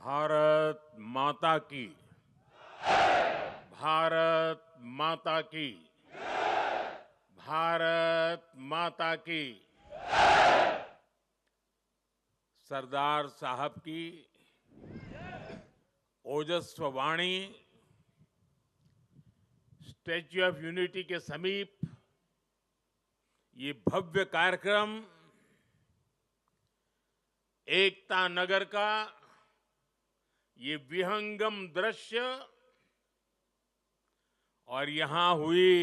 भारत माता की। भारत माता की। भारत माता की। सरदार साहब की ओजस्व वाणी स्टैच्यू ऑफ यूनिटी के समीप ये भव्य कार्यक्रम एकता नगर का ये विहंगम दृश्य और यहां हुई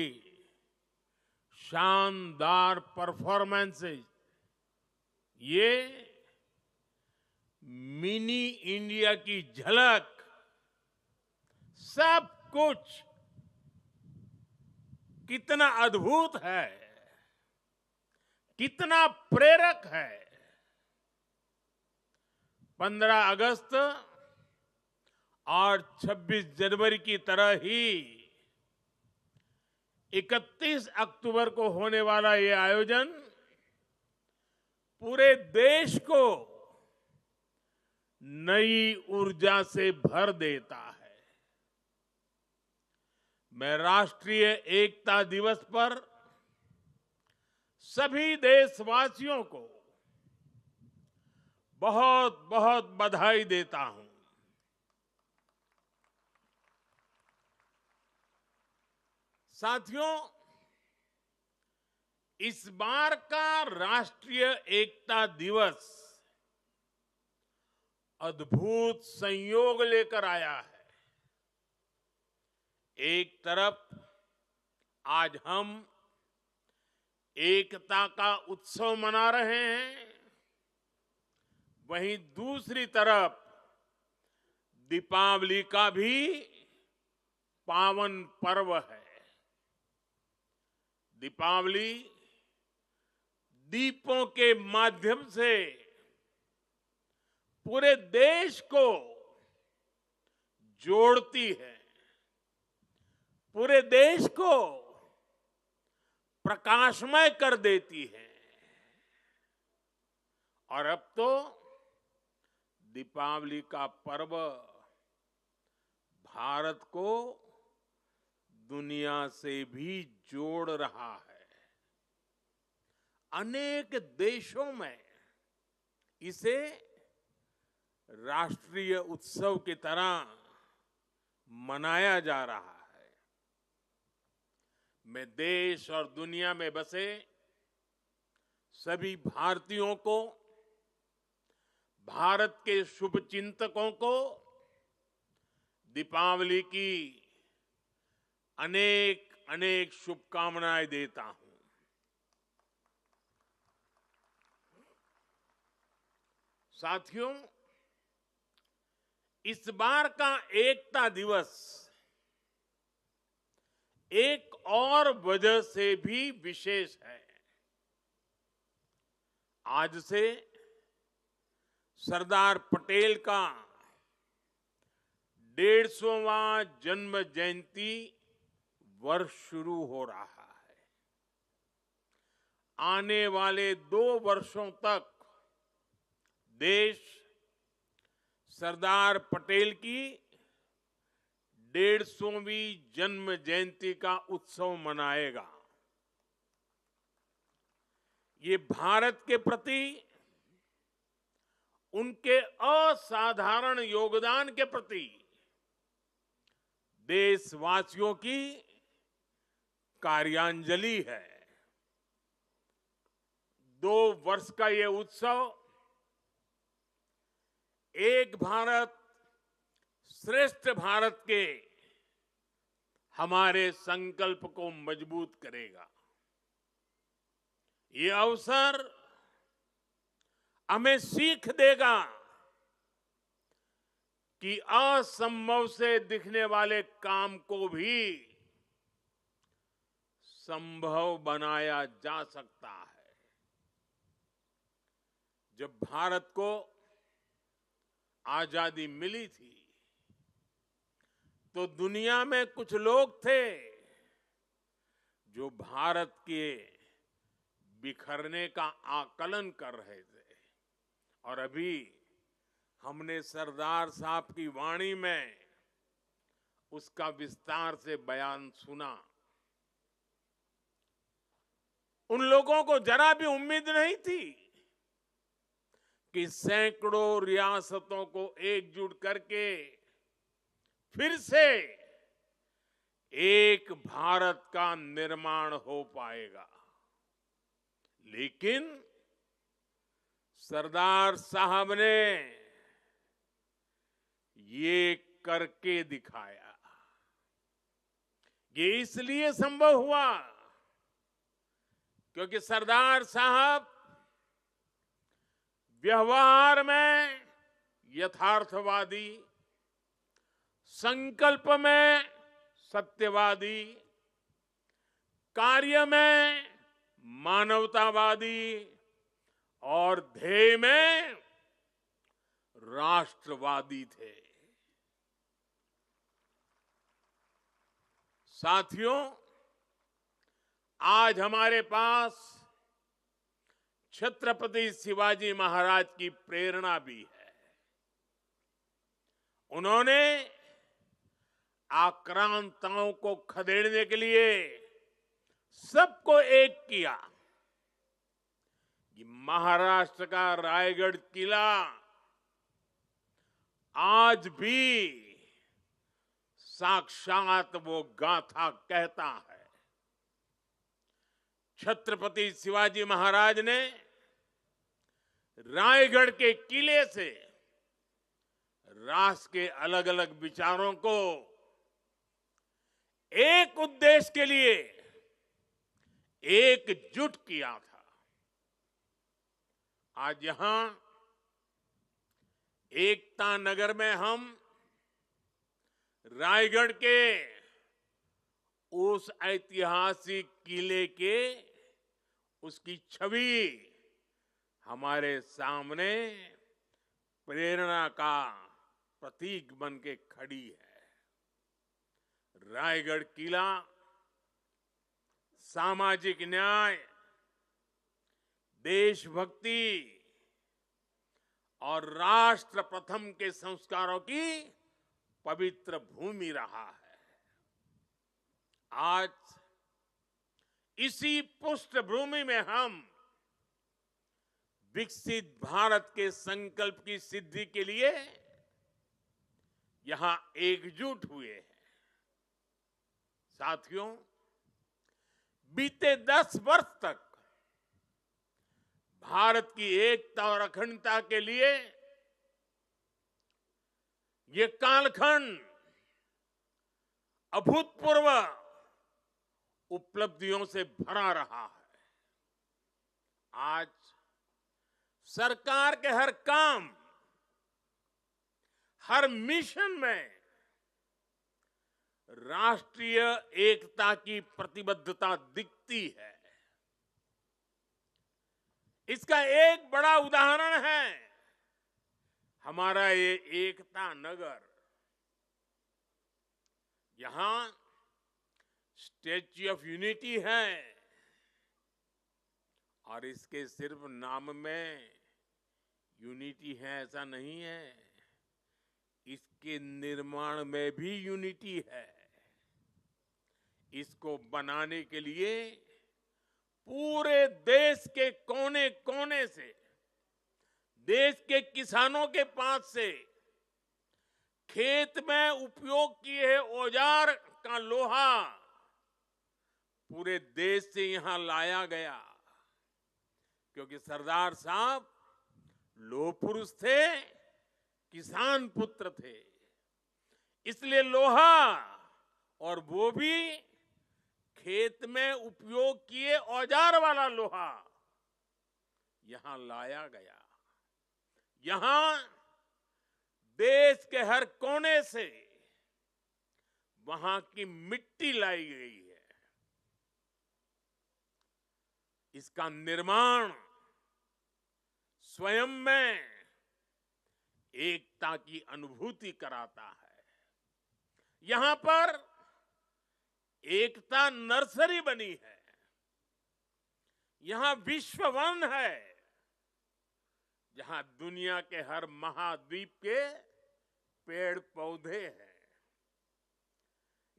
शानदार परफॉर्मेंसेस, ये मिनी इंडिया की झलक, सब कुछ कितना अद्भुत है, कितना प्रेरक है। 15 अगस्त और 26 जनवरी की तरह ही 31 अक्टूबर को होने वाला ये आयोजन पूरे देश को नई ऊर्जा से भर देता है। मैं राष्ट्रीय एकता दिवस पर सभी देशवासियों को बहुत बहुत बधाई देता हूं। साथियों, इस बार का राष्ट्रीय एकता दिवस अद्भुत संयोग लेकर आया है। एक तरफ आज हम एकता का उत्सव मना रहे हैं, वहीं दूसरी तरफ दीपावली का भी पावन पर्व है। दीपावली दीपों के माध्यम से पूरे देश को जोड़ती है, पूरे देश को प्रकाशमय कर देती है। और अब तो दीपावली का पर्व भारत को दुनिया से भी जोड़ रहा है। अनेक देशों में इसे राष्ट्रीय उत्सव की तरह मनाया जा रहा है। मैं देश और दुनिया में बसे सभी भारतीयों को, भारत के शुभचिंतकों को दीपावली की अनेक अनेक शुभकामनाएं देता हूं। साथियों, इस बार का एकता दिवस एक और वजह से भी विशेष है। आज से सरदार पटेल का 150वां जन्म जयंती वर्ष शुरू हो रहा है। आने वाले 2 वर्षों तक देश सरदार पटेल की 150वीं जन्म जयंती का उत्सव मनाएगा। ये भारत के प्रति उनके असाधारण योगदान के प्रति देशवासियों की कार्यांजलि है। 2 वर्ष का ये उत्सव एक भारत श्रेष्ठ भारत के हमारे संकल्प को मजबूत करेगा। ये अवसर हमें सीख देगा कि असंभव से दिखने वाले काम को भी संभव बनाया जा सकता है। जब भारत को आजादी मिली थी तो दुनिया में कुछ लोग थे जो भारत के बिखरने का आकलन कर रहे थे। और अभी हमने सरदार साहब की वाणी में उसका विस्तार से बयान सुना। उन लोगों को जरा भी उम्मीद नहीं थी कि सैकड़ों रियासतों को एकजुट करके फिर से एक भारत का निर्माण हो पाएगा। लेकिन सरदार साहब ने ये करके दिखाया। ये इसलिए संभव हुआ क्योंकि सरदार साहब व्यवहार में यथार्थवादी, संकल्प में सत्यवादी, कार्य में मानवतावादी और ध्येय में राष्ट्रवादी थे। साथियों, आज हमारे पास छत्रपति शिवाजी महाराज की प्रेरणा भी है। उन्होंने आक्रांताओं को खदेड़ने के लिए सबको एक किया। ये महाराष्ट्र का रायगढ़ किला आज भी साक्षात वो गाथा कहता है। छत्रपति शिवाजी महाराज ने रायगढ़ के किले से राष्ट्र के अलग अलग विचारों को एक उद्देश्य के लिए एकजुट किया था। आज यहां एकता नगर में हम रायगढ़ के उस ऐतिहासिक किले के उसकी छवि हमारे सामने प्रेरणा का प्रतीक बन के खड़ी है। रायगढ़ किला सामाजिक न्याय, देशभक्ति और राष्ट्र प्रथम के संस्कारों की पवित्र भूमि रहा है। आज इसी पृष्ठभूमि में हम विकसित भारत के संकल्प की सिद्धि के लिए यहां एकजुट हुए हैं। साथियों, बीते 10 वर्ष तक भारत की एकता और अखंडता के लिए ये कालखंड अभूतपूर्व उपलब्धियों से भरा रहा है। आज सरकार के हर काम, हर मिशन में राष्ट्रीय एकता की प्रतिबद्धता दिखती है। इसका एक बड़ा उदाहरण है हमारा ये एकता नगर। यहां स्टैच्यू ऑफ यूनिटी है और इसके सिर्फ नाम में यूनिटी है ऐसा नहीं है, इसके निर्माण में भी यूनिटी है। इसको बनाने के लिए पूरे देश के कोने कोने से, देश के किसानों के पास से खेत में उपयोग किए औजार का लोहा पूरे देश से यहां लाया गया, क्योंकि सरदार साहब लोह पुरुष थे, किसान पुत्र थे। इसलिए लोहा, और वो भी खेत में उपयोग किए औजार वाला लोहा, यहां लाया गया। यहां देश के हर कोने से वहां की मिट्टी लाई गई है। इसका निर्माण स्वयं में एकता की अनुभूति कराता है। यहां पर एकता नर्सरी बनी है, यहां विश्व वन है जहां दुनिया के हर महाद्वीप के पेड़ पौधे हैं।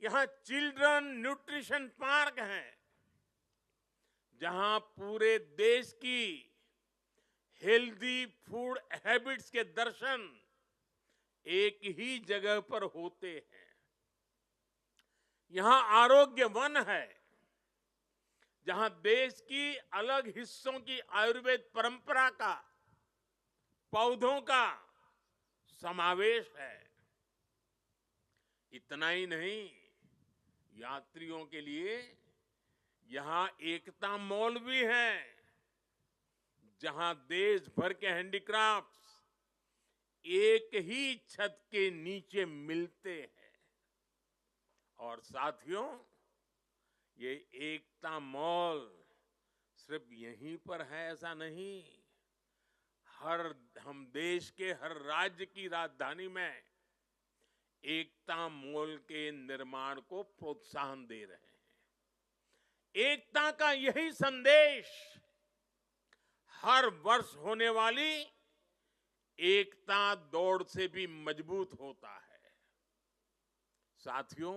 यहां चिल्ड्रन न्यूट्रिशन पार्क हैं, जहां पूरे देश की हेल्दी फूड हैबिट्स के दर्शन एक ही जगह पर होते हैं। यहां आरोग्य वन है, जहां देश की अलग हिस्सों की आयुर्वेद परंपरा का, पौधों का समावेश है। इतना ही नहीं, यात्रियों के लिए यहां एकता मॉल भी है, जहां देश भर के हैंडीक्राफ्ट्स एक ही छत के नीचे मिलते हैं। और साथियों, ये एकता मॉल सिर्फ यहीं पर है ऐसा नहीं, हम देश के हर राज्य की राजधानी में एकता मॉल के निर्माण को प्रोत्साहन दे रहे हैं। एकता का यही संदेश हर वर्ष होने वाली एकता दौड़ से भी मजबूत होता है। साथियों,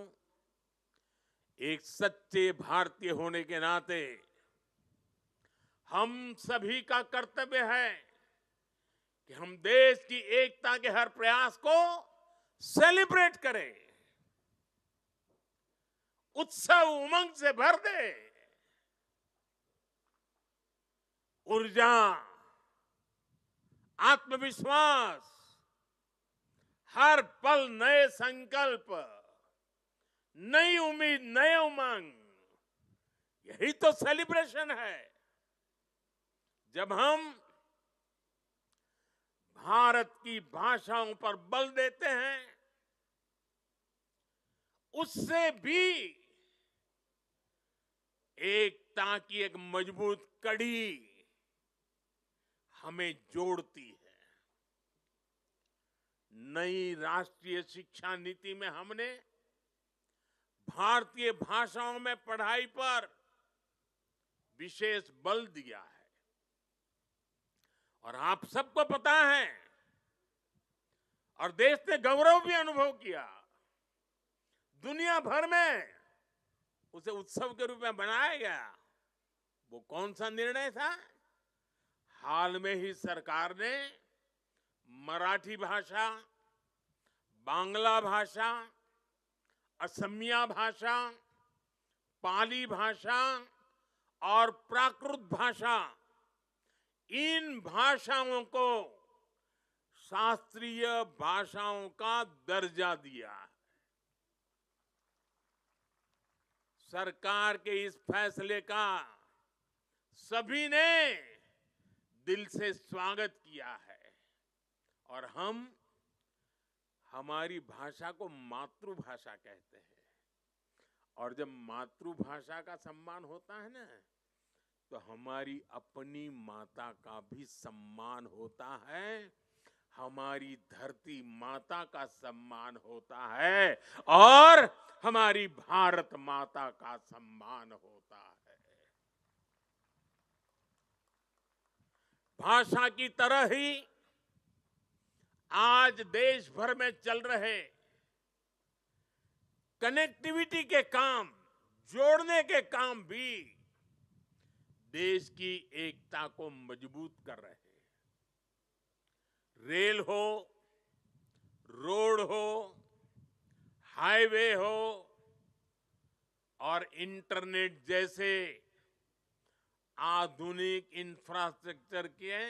एक सच्चे भारतीय होने के नाते हम सभी का कर्तव्य है कि हम देश की एकता के हर प्रयास को सेलिब्रेट करें, उत्सव उमंग से भर दे। ऊर्जा, आत्मविश्वास, हर पल नए संकल्प, नई उम्मीद, नए उमंग, यही तो सेलिब्रेशन है। जब हम भारत की भाषाओं पर बल देते हैं, उससे भी एकता की एक मजबूत कड़ी हमें जोड़ती है। नई राष्ट्रीय शिक्षा नीति में हमने भारतीय भाषाओं में पढ़ाई पर विशेष बल दिया है। और आप सबको पता है, और देश ने गौरव भी अनुभव किया, दुनिया भर में उसे उत्सव के रूप में बनाया गया। वो कौन सा निर्णय था? हाल में ही सरकार ने मराठी भाषा, बांग्ला भाषा, असमिया भाषा, पाली भाषा और प्राकृत भाषा, इन भाषाओं को शास्त्रीय भाषाओं का दर्जा दिया है। सरकार के इस फैसले का सभी ने दिल से स्वागत किया है। और हम हमारी भाषा को मातृभाषा कहते हैं। और जब मातृभाषा का सम्मान होता है ना, तो हमारी अपनी माता का भी सम्मान होता है, हमारी धरती माता का सम्मान होता है, और हमारी भारत माता का सम्मान होता है। भाषा की तरह ही आज देश भर में चल रहे कनेक्टिविटी के काम, जोड़ने के काम भी देश की एकता को मजबूत कर रहे हैं। रेल हो, रोड हो, हाईवे हो और इंटरनेट जैसे आधुनिक इंफ्रास्ट्रक्चर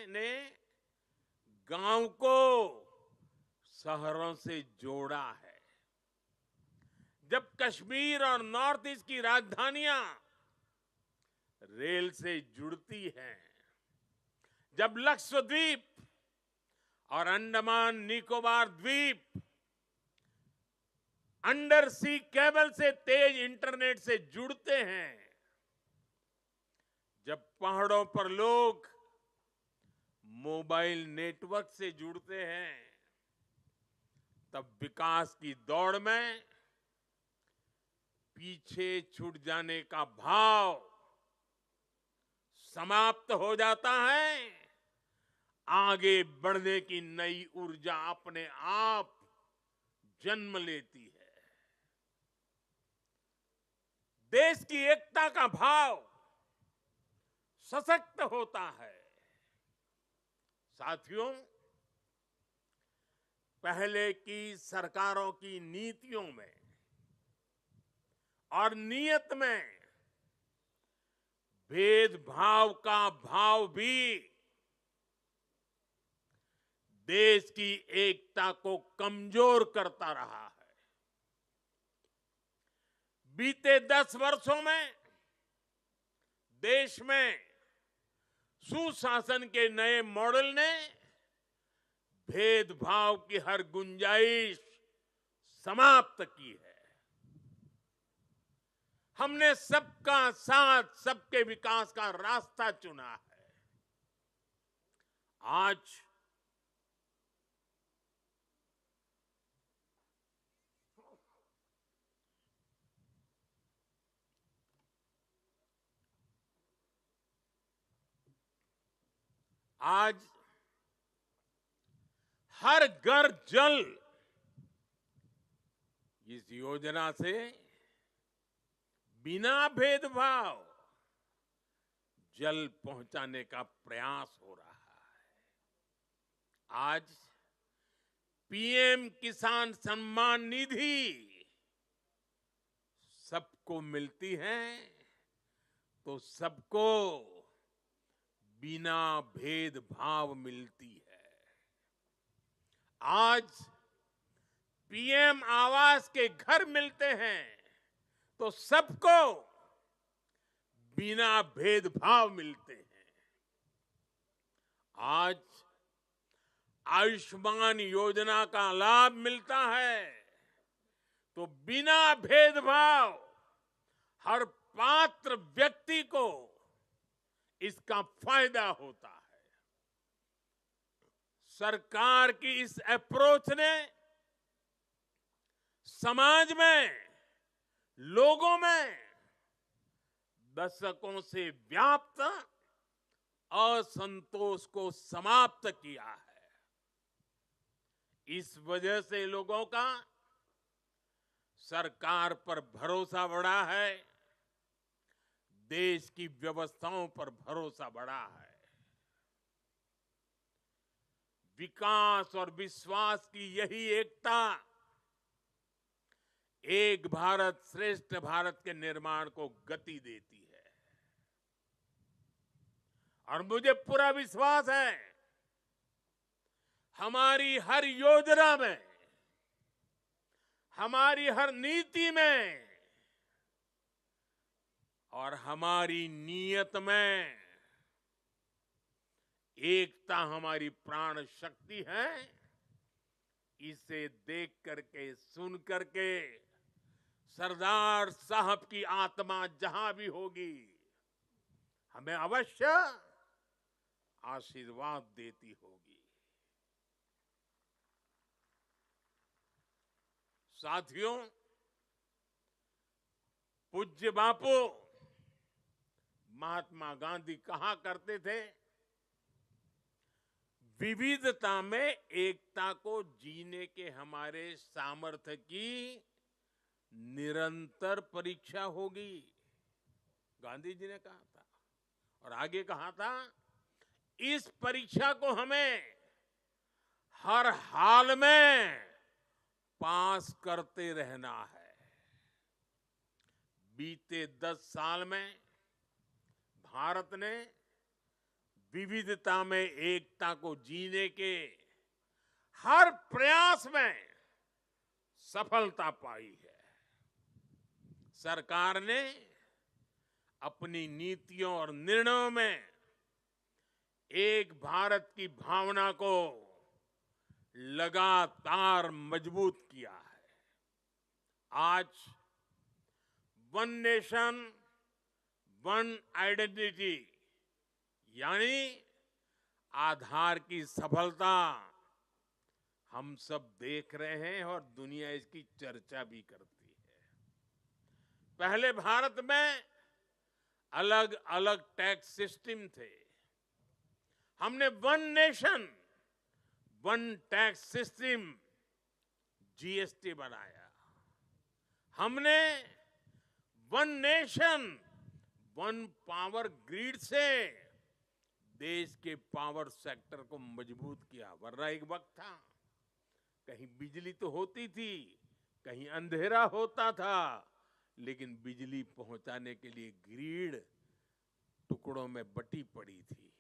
ने गांव को शहरों से जोड़ा है। जब कश्मीर और नॉर्थ ईस्ट की राजधानियां रेल से जुड़ती हैं, जब लक्षद्वीप और अंडमान निकोबार द्वीप अंडर सी केबल से तेज इंटरनेट से जुड़ते हैं, जब पहाड़ों पर लोग मोबाइल नेटवर्क से जुड़ते हैं, तब विकास की दौड़ में पीछे छूट जाने का भाव समाप्त हो जाता है आगे बढ़ने की नई ऊर्जा अपने आप जन्म लेती है। देश की एकता का भाव सशक्त होता है। साथियों, पहले की सरकारों की नीतियों में और नीयत में भेदभाव का भाव भी देश की एकता को कमजोर करता रहा है। बीते 10 वर्षों में देश में सुशासन के नए मॉडल ने भेदभाव की हर गुंजाइश समाप्त की है। हमने सबका साथ, सबके विकास का रास्ता चुना है। आज हर घर जल इस योजना से बिना भेदभाव जल पहुंचाने का प्रयास हो रहा है। आज पीएम किसान सम्मान निधि सबको मिलती है तो सबको बिना भेदभाव मिलती है। आज पीएम आवास के घर मिलते हैं तो सबको बिना भेदभाव मिलते हैं। आज आयुष्मान योजना का लाभ मिलता है तो बिना भेदभाव हर पात्र व्यक्ति को इसका फायदा होता है। सरकार की इस अप्रोच ने समाज में, लोगों में दशकों से व्याप्त असंतोष को समाप्त किया है। इस वजह से लोगों का सरकार पर भरोसा बढ़ा है, देश की व्यवस्थाओं पर भरोसा बढ़ा है। विकास और विश्वास की यही एकता एक भारत श्रेष्ठ भारत के निर्माण को गति देती है। और मुझे पूरा विश्वास है हमारी हर योजना में, हमारी हर नीति में और हमारी नीयत में एकता हमारी प्राण शक्ति है। इसे देख करके, सुन करके सरदार साहब की आत्मा जहां भी होगी हमें अवश्य आशीर्वाद देती होगी। साथियों, पूज्य बापू महात्मा गांधी कहा करते थे, विविधता में एकता को जीने के हमारे सामर्थ्य की निरंतर परीक्षा होगी। गांधी जी ने कहा था और आगे कहा था, इस परीक्षा को हमें हर हाल में पास करते रहना है। बीते 10 साल में भारत ने विविधता में एकता को जीने के हर प्रयास में सफलता पाई है। सरकार ने अपनी नीतियों और निर्णयों में एक भारत की भावना को लगातार मजबूत किया है। आज वन नेशन वन आइडेंटिटी यानी आधार की सफलता हम सब देख रहे हैं और दुनिया इसकी चर्चा भी करती है। पहले भारत में अलग अलग टैक्स सिस्टम थे, हमने one nation one tax system GST बनाया। हमने one nation one power grid से देश के पावर सेक्टर को मजबूत किया। वरना एक वक्त था कहीं बिजली तो होती थी, कहीं अंधेरा होता था, लेकिन बिजली पहुंचाने के लिए ग्रिड टुकड़ों में बटी पड़ी थी।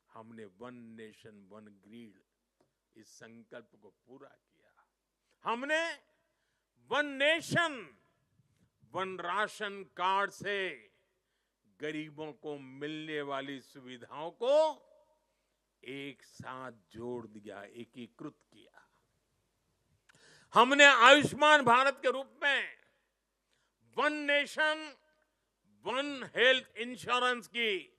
हमने वन नेशन वन ग्रिड इस संकल्प को पूरा किया। हमने one nation one ration card से गरीबों को मिलने वाली सुविधाओं को एक साथ जोड़ दिया, एकीकृत किया। हमने आयुष्मान भारत के रूप में one nation one health insurance की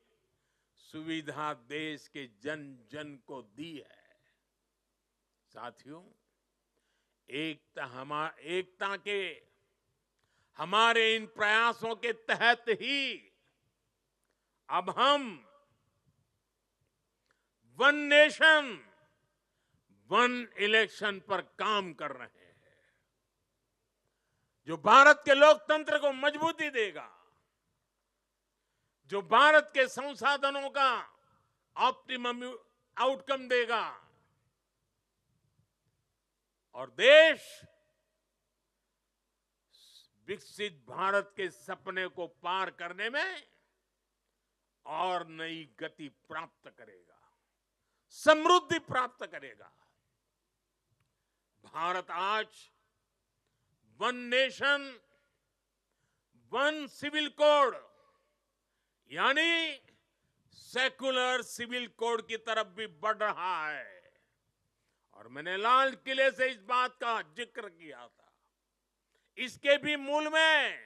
सुविधा देश के जन जन को दी है। साथियों, एकता के हमारे इन प्रयासों के तहत ही अब हम वन नेशन वन इलेक्शन पर काम कर रहे हैं, जो भारत के लोकतंत्र को मजबूती देगा, जो भारत के संसाधनों का ऑप्टिमम आउटकम देगा और देश विकसित भारत के सपने को पार करने में और नई गति प्राप्त करेगा, समृद्धि प्राप्त करेगा। भारत आज one nation one civil code यानी सेकुलर सिविल कोड की तरफ भी बढ़ रहा है। और मैंने लाल किले से इस बात का जिक्र किया था। इसके भी मूल में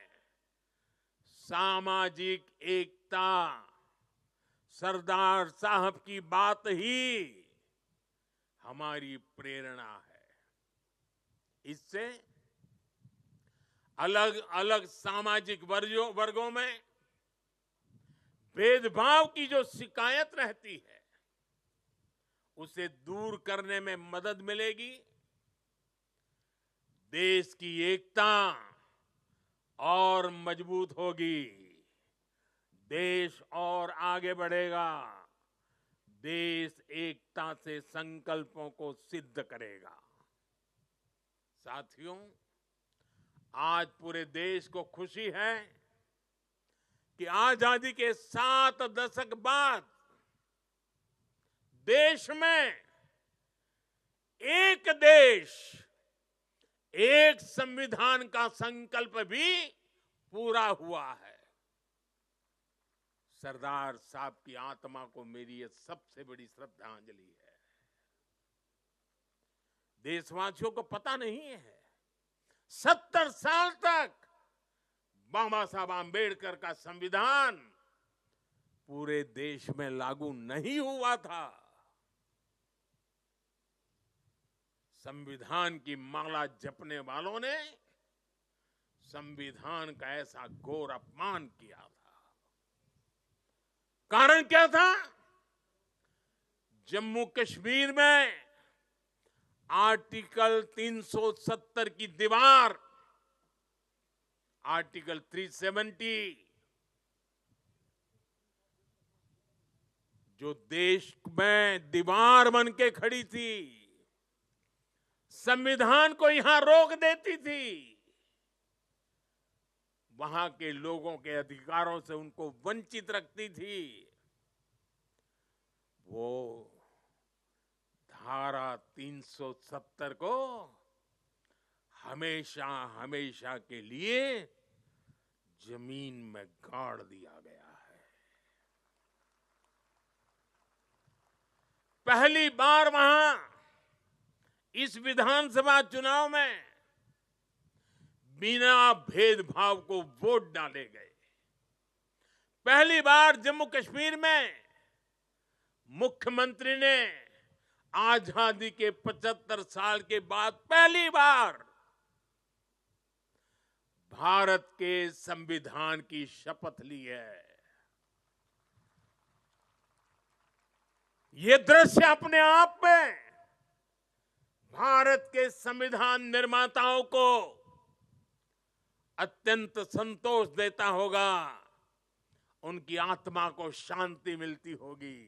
सामाजिक एकता, सरदार साहब की बात ही हमारी प्रेरणा है। इससे अलग अलग सामाजिक वर्गों में भेदभाव की जो शिकायत रहती है उसे दूर करने में मदद मिलेगी। देश की एकता और मजबूत होगी, देश और आगे बढ़ेगा, देश एकता से संकल्पों को सिद्ध करेगा। साथियों, आज पूरे देश को खुशी है कि आजादी के 7 दशक बाद देश में एक देश एक संविधान का संकल्प भी पूरा हुआ है। सरदार साहब की आत्मा को मेरी ये सबसे बड़ी श्रद्धांजलि है। देशवासियों को पता नहीं है 70 साल तक बाबा साहब आंबेडकर का संविधान पूरे देश में लागू नहीं हुआ था। संविधान की माला जपने वालों ने संविधान का ऐसा घोर अपमान किया था। कारण क्या था? जम्मू कश्मीर में आर्टिकल 370 की दीवार, आर्टिकल 370 जो देश में दीवार बन के खड़ी थी, संविधान को यहां रोक देती थी, वहां के लोगों के अधिकारों से उनको वंचित रखती थी। वो धारा 370 को हमेशा हमेशा के लिए जमीन में गाड़ दिया गया है। पहली बार वहां इस विधानसभा चुनाव में बिना भेदभाव को वोट डाले गए। पहली बार जम्मू कश्मीर में मुख्यमंत्री ने आजादी के 75 साल के बाद पहली बार भारत के संविधान की शपथ ली है। ये दृश्य अपने आप में भारत के संविधान निर्माताओं को अत्यंत संतोष देता होगा, उनकी आत्मा को शांति मिलती होगी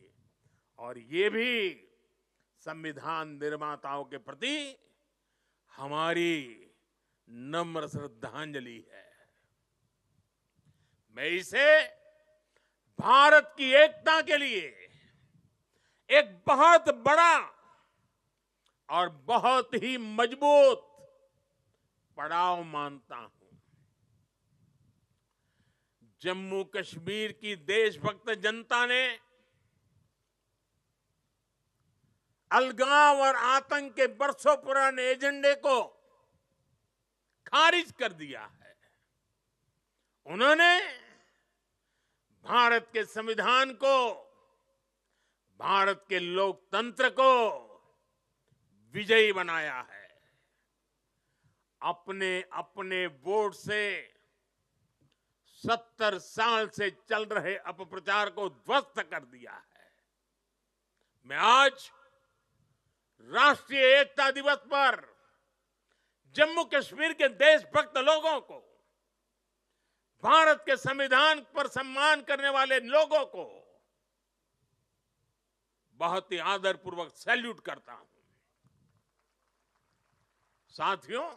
और ये भी संविधान निर्माताओं के प्रति हमारी नम्र श्रद्धांजलि है। मैं इसे भारत की एकता के लिए एक बहुत बड़ा और बहुत ही मजबूत पड़ाव मानता हूं। जम्मू कश्मीर की देशभक्त जनता ने अलगाव और आतंक के बरसों पुराने एजेंडे को खारिज कर दिया है। उन्होंने भारत के संविधान को, भारत के लोकतंत्र को विजयी बनाया है। अपने अपने वोट से 70 साल से चल रहे अपप्रचार को ध्वस्त कर दिया है। मैं आज राष्ट्रीय एकता दिवस पर जम्मू कश्मीर के देशभक्त लोगों को, भारत के संविधान पर सम्मान करने वाले लोगों को बहुत ही आदरपूर्वक सैल्यूट करता हूं। साथियों,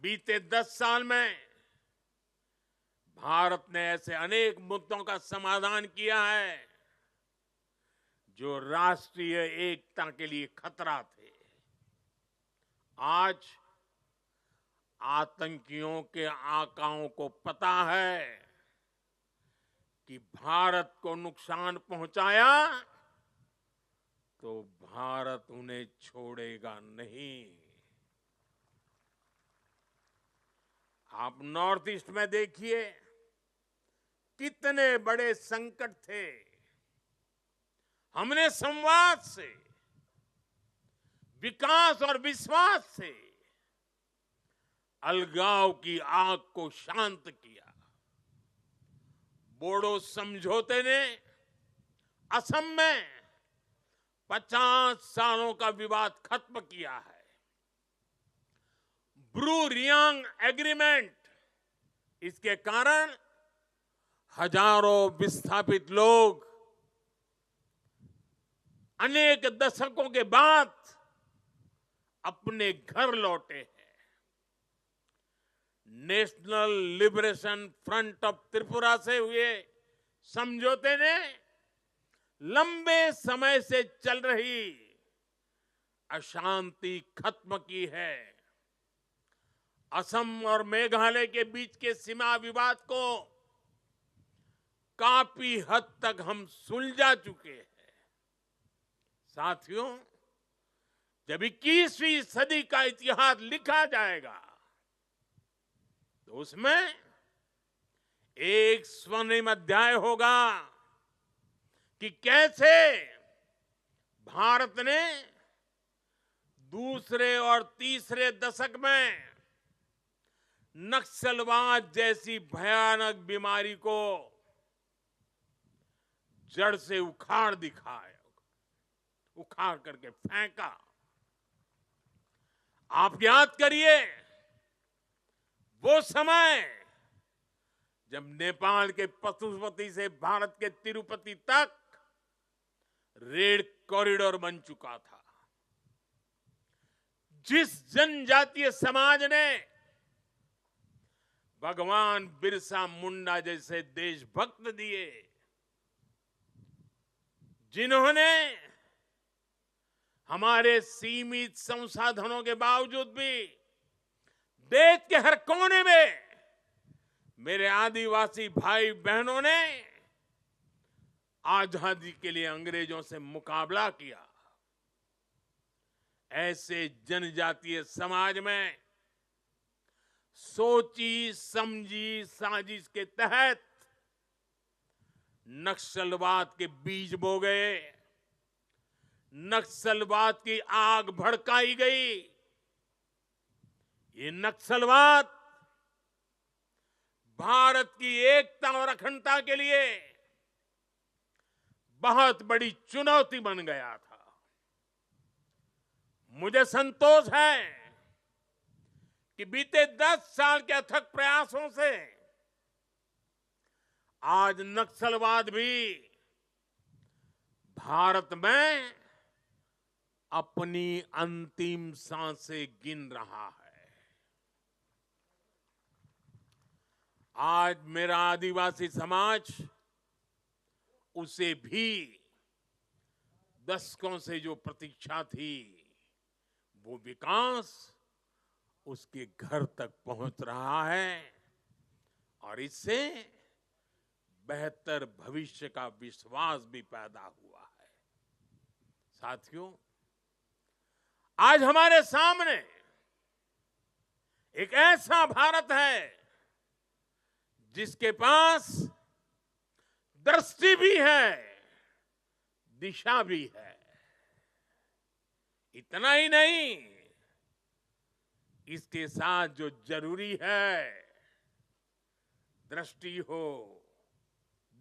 बीते 10 साल में भारत ने ऐसे अनेक मुद्दों का समाधान किया है जो राष्ट्रीय एकता के लिए खतरा थे। आज आतंकियों के आकाओं को पता है कि भारत को नुकसान पहुंचाया तो भारत उन्हें छोड़ेगा नहीं। आप नॉर्थ ईस्ट में देखिए कितने बड़े संकट थे। हमने संवाद से, विकास और विश्वास से अलगाव की आग को शांत किया। बोडो समझौते ने असम में 50 सालों का विवाद खत्म किया है। ब्रू रियांग एग्रीमेंट, इसके कारण हजारों विस्थापित लोग अनेक दशकों के बाद अपने घर लौटे हैं। National liberation front of Tripura से हुए समझौते ने लंबे समय से चल रही अशांति खत्म की है। असम और मेघालय के बीच के सीमा विवाद को काफी हद तक हम सुलझा चुके हैं। साथियों, जब 21वीं सदी का इतिहास लिखा जाएगा तो उसमें एक स्वर्णिम अध्याय होगा कि कैसे भारत ने दूसरे और तीसरे दशक में नक्सलवाद जैसी भयानक बीमारी को जड़ से उखाड़ दिखाया, उखाड़ करके फेंका। आप याद करिए वो समय जब नेपाल के पशुपति से भारत के तिरुपति तक रेल कॉरिडोर बन चुका था। जिस जनजातीय समाज ने भगवान बिरसा मुंडा जैसे देशभक्त दिए, जिन्होंने हमारे सीमित संसाधनों के बावजूद भी देश के हर कोने में मेरे आदिवासी भाई बहनों ने आजादी के लिए अंग्रेजों से मुकाबला किया, ऐसे जनजातीय समाज में सोची समझी साजिश के तहत नक्सलवाद के बीज बो गए, नक्सलवाद की आग भड़काई गई। ये नक्सलवाद भारत की एकता और अखंडता के लिए बहुत बड़ी चुनौती बन गया था। मुझे संतोष है कि बीते 10 साल के अथक प्रयासों से आज नक्सलवाद भी भारत में अपनी अंतिम सांसें गिन रहा है। आज मेरा आदिवासी समाज उसे भी दशकों से जो प्रतीक्षा थी, वो विकास उसके घर तक पहुंच रहा है और इससे बेहतर भविष्य का विश्वास भी पैदा हुआ है। साथियों, आज हमारे सामने एक ऐसा भारत है जिसके पास दृष्टि भी है, दिशा भी है। इतना ही नहीं, इसके साथ जो जरूरी है, दृष्टि हो,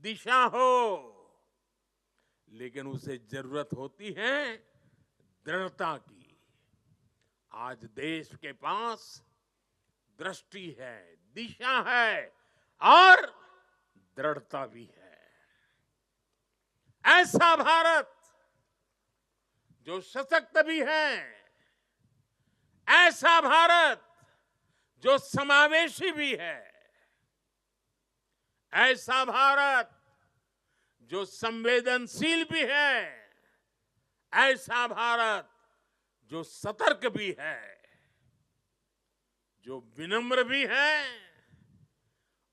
दिशा हो, लेकिन उसे जरूरत होती है दृढ़ता की। आज देश के पास दृष्टि है, दिशा है और दृढ़ता भी है। ऐसा भारत जो सशक्त भी है, ऐसा भारत जो समावेशी भी है, ऐसा भारत जो संवेदनशील भी है, ऐसा भारत जो सतर्क भी है, जो विनम्र भी है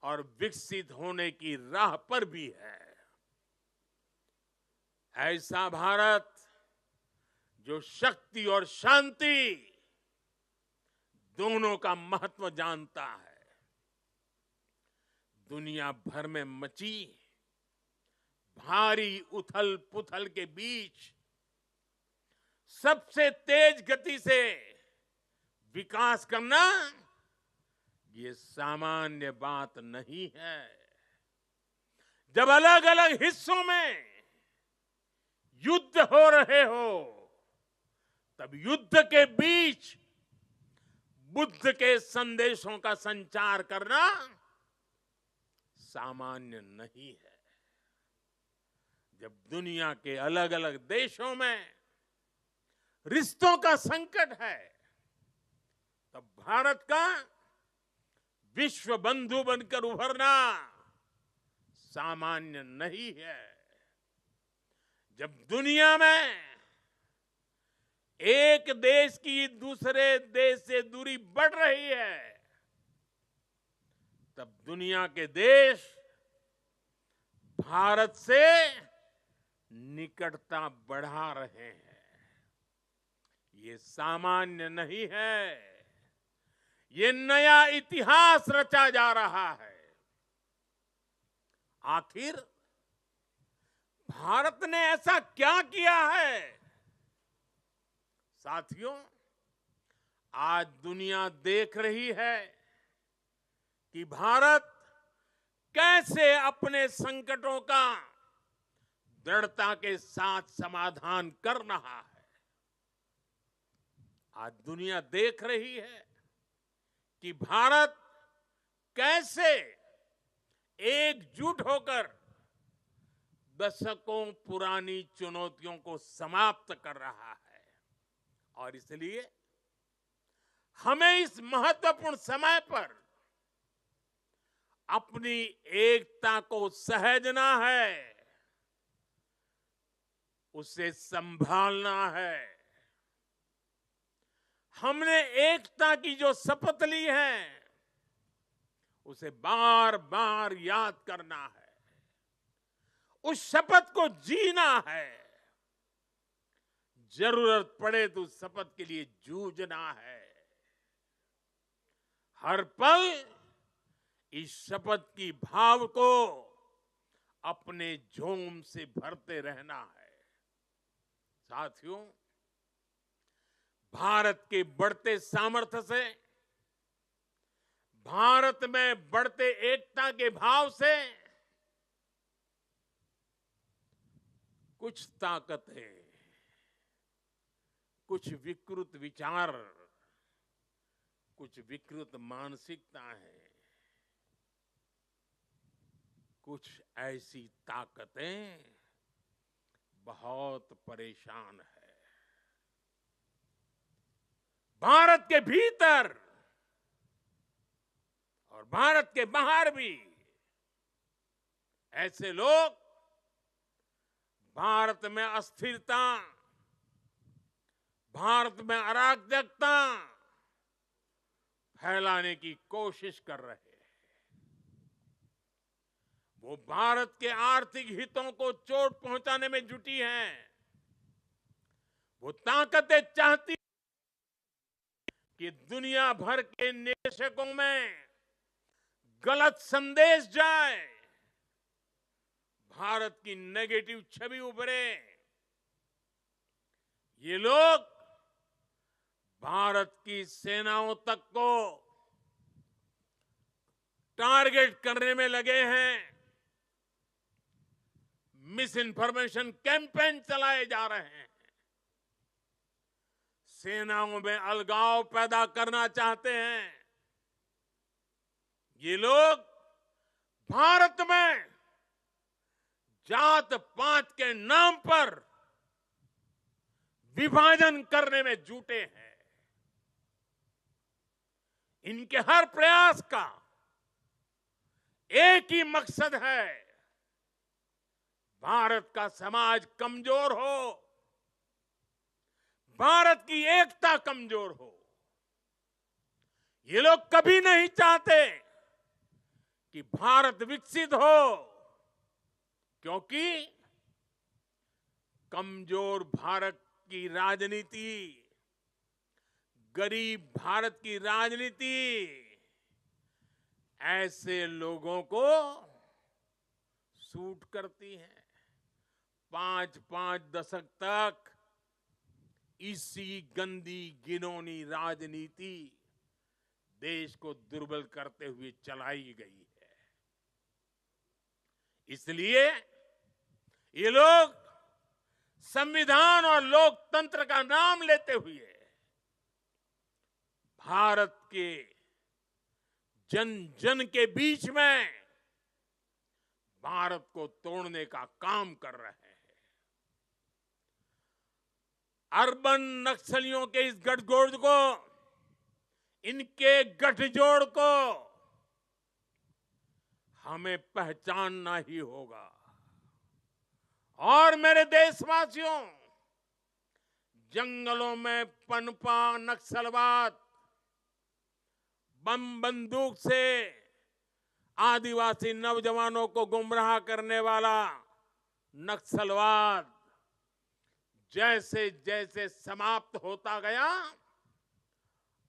और विकसित होने की राह पर भी है। ऐसा भारत जो शक्ति और शांति दोनों का महत्व जानता है। दुनिया भर में मची भारी उथल पुथल के बीच सबसे तेज गति से विकास करना ये सामान्य बात नहीं है। जब अलग अलग हिस्सों में युद्ध हो रहे हो, तब युद्ध के बीच बुद्ध के संदेशों का संचार करना सामान्य नहीं है। जब दुनिया के अलग अलग देशों में रिश्तों का संकट है, तब भारत का विश्व बंधु बनकर उभरना सामान्य नहीं है। जब दुनिया में एक देश की दूसरे देश से दूरी बढ़ रही है, तब दुनिया के देश भारत से निकटता बढ़ा रहे हैं। ये सामान्य नहीं है, ये नया इतिहास रचा जा रहा है। आखिर भारत ने ऐसा क्या किया है? साथियों, आज दुनिया देख रही है कि भारत कैसे अपने संकटों का दृढ़ता के साथ समाधान कर रहा है। आज दुनिया देख रही है कि भारत कैसे एकजुट होकर दशकों पुरानी चुनौतियों को समाप्त कर रहा है। और इसलिए हमें इस महत्वपूर्ण समय पर अपनी एकता को सहेजना है, उसे संभालना है। हमने एकता की जो शपथ ली है, उसे बार बार याद करना है, उस शपथ को जीना है। जरूरत पड़े तो उस शपथ के लिए जूझना है। हर पल इस शपथ की भाव को अपने जोम से भरते रहना है। साथियों, भारत के बढ़ते सामर्थ्य से, भारत में बढ़ते एकता के भाव से कुछ ताकतें, कुछ विकृत विचार, कुछ विकृत मानसिकता है, कुछ ऐसी ताकतें बहुत परेशान है। भारत के भीतर और भारत के बाहर भी ऐसे लोग भारत में अस्थिरता, भारत में अराजकता फैलाने की कोशिश कर रहे हैं। वो भारत के आर्थिक हितों को चोट पहुंचाने में जुटी हैं। वो ताकतें चाहती कि दुनिया भर के निवेशकों में गलत संदेश जाए, भारत की नेगेटिव छवि उभरे। ये लोग भारत की सेनाओं तक को टारगेट करने में लगे हैं। मिस इन्फॉर्मेशन कैंपेन चलाए जा रहे हैं। सेनाओं में अलगाव पैदा करना चाहते हैं। ये लोग भारत में जात पात के नाम पर विभाजन करने में जुटे हैं। इनके हर प्रयास का एक ही मकसद है, भारत का समाज कमजोर हो, भारत की एकता कमजोर हो। ये लोग कभी नहीं चाहते कि भारत विकसित हो, क्योंकि कमजोर भारत की राजनीति, गरीब भारत की राजनीति ऐसे लोगों को सूट करती है। 5-5 दशक तक इसी गंदी घिनौनी राजनीति देश को दुर्बल करते हुए चलाई गई है। इसलिए ये लोग संविधान और लोकतंत्र का नाम लेते हुए भारत के जन जन के बीच में भारत को तोड़ने का काम कर रहे हैं। अर्बन नक्सलियों के इस गठजोड़ को, इनके गठजोड़ को हमें पहचानना ही होगा। और मेरे देशवासियों, जंगलों में पनपा नक्सलवाद, बम बंदूक से आदिवासी नौजवानों को गुमराह करने वाला नक्सलवाद जैसे जैसे समाप्त होता गया,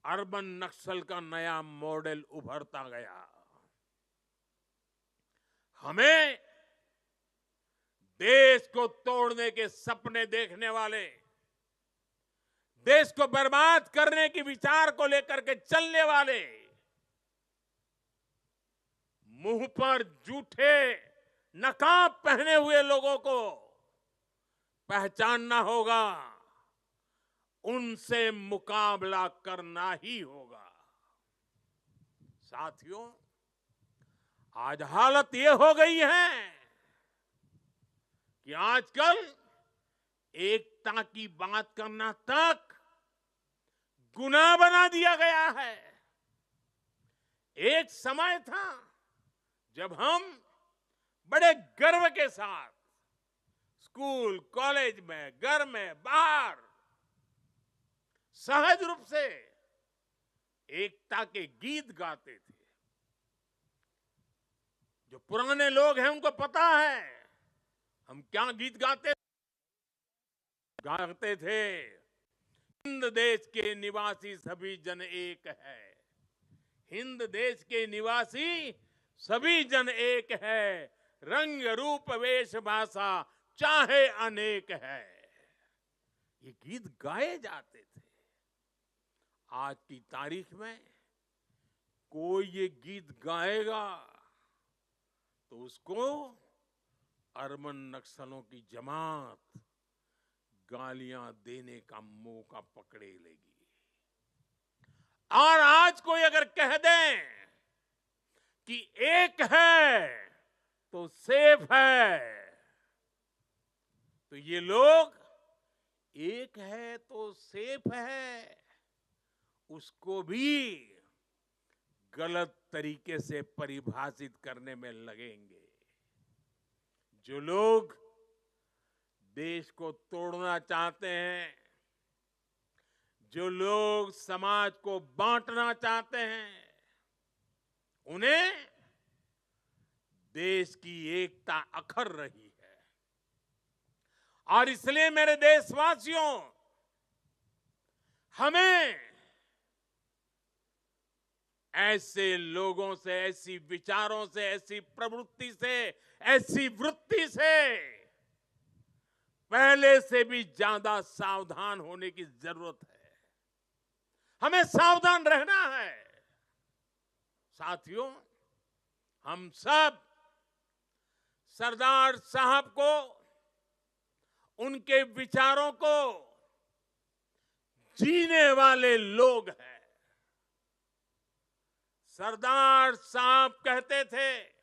अर्बन नक्सल का नया मॉडल उभरता गया। हमें देश को तोड़ने के सपने देखने वाले, देश को बर्बाद करने के विचार को लेकर के चलने वाले, मुंह पर जूठे नकाब पहने हुए लोगों को पहचानना होगा, उनसे मुकाबला करना ही होगा। साथियों, आज हालत ये हो गई है कि आजकल एकता की बात करना तक गुनाह बना दिया गया है। एक समय था जब हम बड़े गर्व के साथ स्कूल, कॉलेज में, घर में, बाहर सहज रूप से एकता के गीत गाते थे। जो पुराने लोग हैं उनको पता है हम क्या गीत गाते थे। हिंद देश के निवासी सभी जन एक है, हिंद देश के निवासी सभी जन एक है, रंग रूप वेश भाषा चाहे अनेक है। ये गीत गाए जाते थे। आज की तारीख में कोई ये गीत गाएगा तो उसको अरबन नक्सलों की जमात गालियां देने का मौका पकड़े लेगी। और आज कोई अगर कह दें कि एक है तो सेफ है, तो ये लोग एक है तो सेफ है उसको भी गलत तरीके से परिभाषित करने में लगेंगे। जो लोग देश को तोड़ना चाहते हैं, जो लोग समाज को बांटना चाहते हैं, उन्हें देश की एकता अखर रही है। और इसलिए मेरे देशवासियों, हमें ऐसे लोगों से, ऐसी विचारों से, ऐसी प्रवृत्ति से, ऐसी वृत्ति से पहले से भी ज्यादा सावधान होने की जरूरत है। हमें सावधान रहना है। साथियों, हम सब सरदार साहब को, उनके विचारों को जीने वाले लोग हैं। सरदार साहब कहते थे,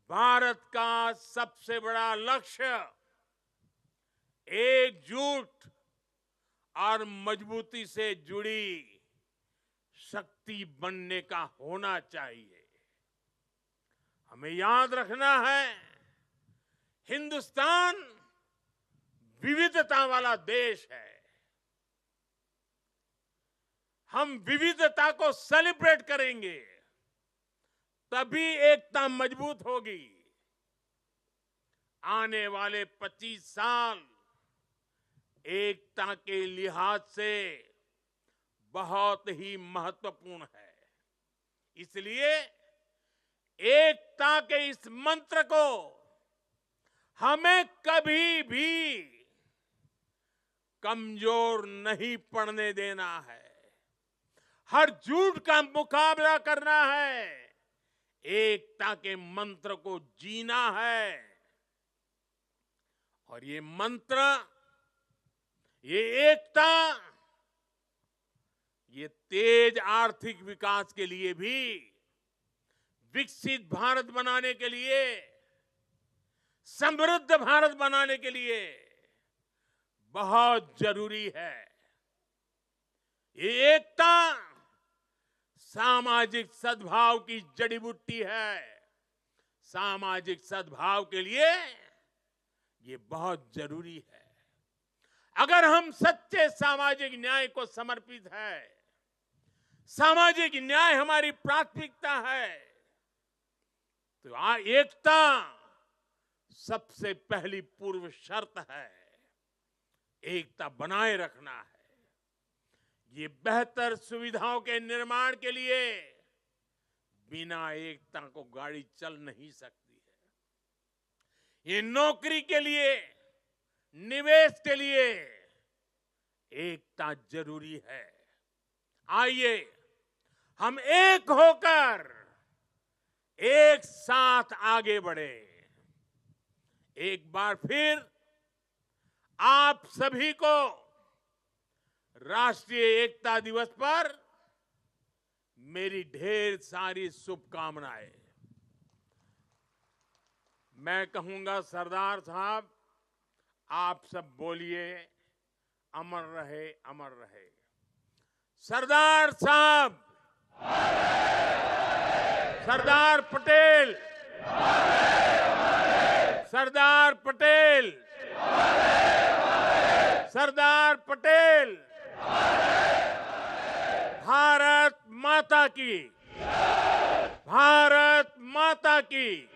भारत का सबसे बड़ा लक्ष्य एकजुट और मजबूती से जुड़ी शक्ति बनने का होना चाहिए। हमें याद रखना है, हिंदुस्तान विविधता वाला देश है। हम विविधता को सेलिब्रेट करेंगे, तभी एकता मजबूत होगी। आने वाले 25 साल एकता के लिहाज से बहुत ही महत्वपूर्ण है। इसलिए एकता के इस मंत्र को हमें कभी भी कमजोर नहीं पड़ने देना है। हर झूठ का मुकाबला करना है, एकता के मंत्र को जीना है। और ये मंत्र, ये एकता, ये तेज आर्थिक विकास के लिए भी, विकसित भारत बनाने के लिए, समृद्ध भारत बनाने के लिए बहुत जरूरी है। ये एकता सामाजिक सद्भाव की जड़ी बूटी है। सामाजिक सद्भाव के लिए ये बहुत जरूरी है। अगर हम सच्चे सामाजिक न्याय को समर्पित है, सामाजिक न्याय हमारी प्राथमिकता है, तो एकता सबसे पहली पूर्व शर्त है। एकता बनाए रखना है। ये बेहतर सुविधाओं के निर्माण के लिए बिना एकता को गाड़ी चल नहीं सकती है। ये नौकरी के लिए, निवेश के लिए एकता जरूरी है। आइए हम एक होकर एक साथ आगे बढ़े। एक बार फिर आप सभी को राष्ट्रीय एकता दिवस पर मेरी ढेर सारी शुभकामनाएं। मैं कहूंगा, सरदार साहब, आप सब बोलिए, अमर रहे, अमर रहे। सरदार साहब, सरदार पटेल, सरदार पटेल, सरदार पटेल। भारत माता की, भारत माता की।